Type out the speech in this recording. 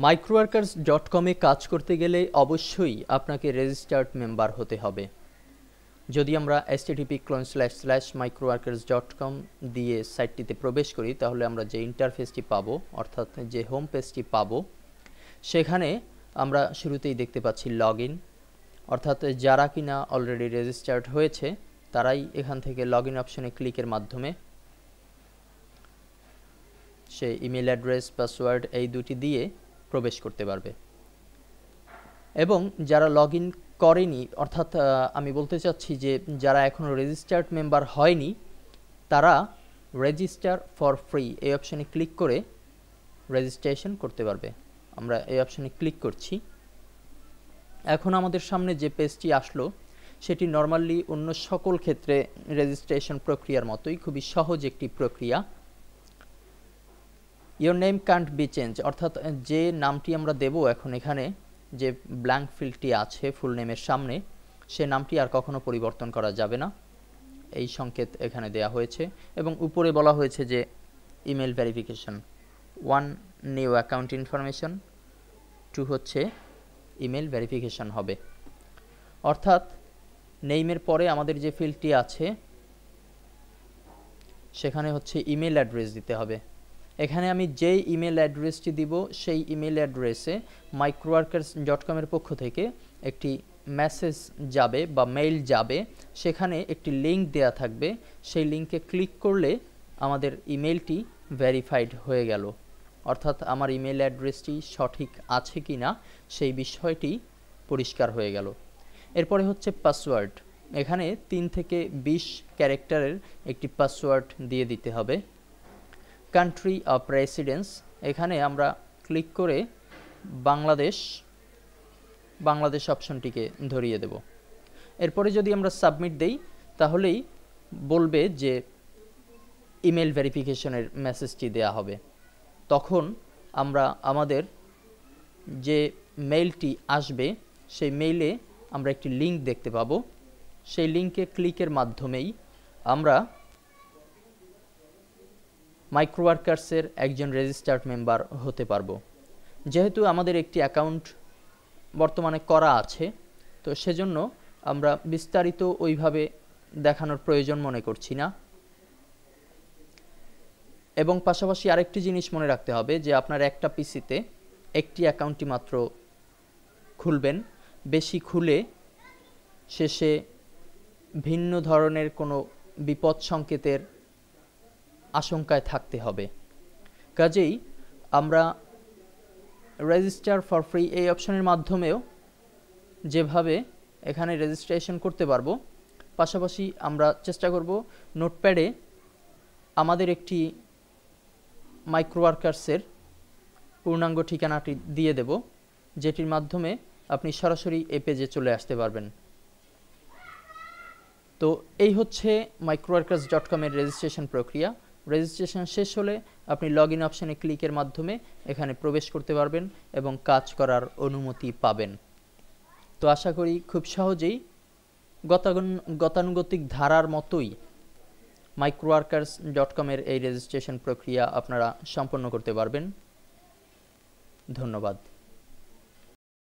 microworkers.com-এ কাজ করতে গেলে অবশ্যই আপনাকে রেজিস্টার্ড মেম্বার হতে হবে। যদি আমরা http://microworkers.com দিয়ে সাইটটিতে প্রবেশ করি তাহলে আমরা যে ইন্টারফেসটি পাবো অর্থাৎ যে হোম পেজটি পাবো সেখানে আমরা শুরুতেই দেখতে পাচ্ছি লগইন, অর্থাৎ যারা কিনা অলরেডি রেজিস্টার্ড হয়েছে তারাই এখান থেকে লগইন অপশনে ক্লিকের মাধ্যমে সে ইমেল অ্যাড্রেস পাসওয়ার্ড এই দুটি দিয়ে প্রবেশ করতে পারবে। এবং যারা লগইন করেনি অর্থাৎ আমি বলতে চাচ্ছি যে যারা এখনও রেজিস্টার্ড মেম্বার হয়নি তারা রেজিস্টার ফর ফ্রি এই অপশনে ক্লিক করে রেজিস্ট্রেশন করতে পারবে। আমরা এই অপশনে ক্লিক করছি। এখন আমাদের সামনে যে পেজটি আসলো সেটি নর্মালি অন্য সকল ক্ষেত্রে রেজিস্ট্রেশন প্রক্রিয়ার মতোই খুবই সহজ একটি প্রক্রিয়া। Your name can't be change, অর্থাৎ যে নামটি আমরা দেব এখন এখানে যে ব্ল্যাঙ্ক ফিল্ডটি আছে ফুল নেমের সামনে সে নামটি আর কখনো পরিবর্তন করা যাবে না, এই সংকেত এখানে দেয়া হয়েছে। এবং উপরে বলা হয়েছে যে email verification, 1 new account information, 2 হচ্ছে ইমেল ভেরিফিকেশন হবে। অর্থাৎ নেইমের পরে আমাদের যে ফিল্ডটি আছে সেখানে হচ্ছে ইমেল অ্যাড্রেস দিতে হবে। এখানে আমি যেই ইমেল অ্যাড্রেসটি দিব সেই ইমেল অ্যাড্রেসে microworkers.com এর পক্ষ থেকে একটি মেসেজ যাবে বা মেইল যাবে, সেখানে একটি লিঙ্ক দেয়া থাকবে। সেই লিঙ্কে ক্লিক করলে আমাদের ইমেলটি ভেরিফাইড হয়ে গেল, অর্থাৎ আমার ইমেল অ্যাড্রেসটি সঠিক আছে কি না সেই বিষয়টি পরিষ্কার হয়ে গেল। এরপরে হচ্ছে পাসওয়ার্ড, এখানে 3 থেকে 20 ক্যারেক্টারের একটি পাসওয়ার্ড দিয়ে দিতে হবে। কান্ট্রি অফ রেসিডেন্স, এখানে আমরা ক্লিক করে বাংলাদেশ অপশনটিকে ধরিয়ে দেব। এরপরে যদি আমরা সাবমিট দেই তাহলেই বলবে যে ইমেল ভেরিফিকেশনের মেসেজটি দেয়া হবে। তখন আমরা আমাদের যে মেইলটি আসবে সেই মেইলে আমরা একটি লিঙ্ক দেখতে পাবো। সেই লিঙ্কে ক্লিকের মাধ্যমেই আমরা মাইক্রোওয়ার্কার্সের একজন রেজিস্টার্ড মেম্বার হতে পারবো। যেহেতু আমাদের একটি অ্যাকাউন্ট বর্তমানে করা আছে তো সেজন্য আমরা বিস্তারিত ওইভাবে দেখানোর প্রয়োজন মনে করছি না। এবং পাশাপাশি আরেকটি জিনিস মনে রাখতে হবে যে আপনার একটা পিসিতে একটি অ্যাকাউন্টই মাত্র খুলবেন, বেশি খুলে শেষে ভিন্ন ধরনের কোনো বিপদ সংকেতের আশঙ্কায় থাকতে হবে। কাজেই আমরা রেজিস্টার ফর ফ্রি এই অপশনের মাধ্যমেও যেভাবে এখানে রেজিস্ট্রেশন করতে পারবো, পাশাপাশি আমরা চেষ্টা করব নোটপ্যাডে আমাদের একটি মাইক্রোওয়ার্কার্সের পূর্ণাঙ্গ ঠিকানাটি দিয়ে দেব, যেটির মাধ্যমে আপনি সরাসরি এই পেজে চলে আসতে পারবেন। তো এই হচ্ছে microworkers.com এর রেজিস্ট্রেশন প্রক্রিয়া। রেজিস্ট্রেশন শেষ হলে আপনি লগইন অপশনে ক্লিকের মাধ্যমে এখানে প্রবেশ করতে পারবেন এবং কাজ করার অনুমতি পাবেন। তো আশা করি খুব সহজেই গতানুগতিক ধারার মতোই microworkers.com এর এই রেজিস্ট্রেশন প্রক্রিয়া আপনারা সম্পন্ন করতে পারবেন। ধন্যবাদ।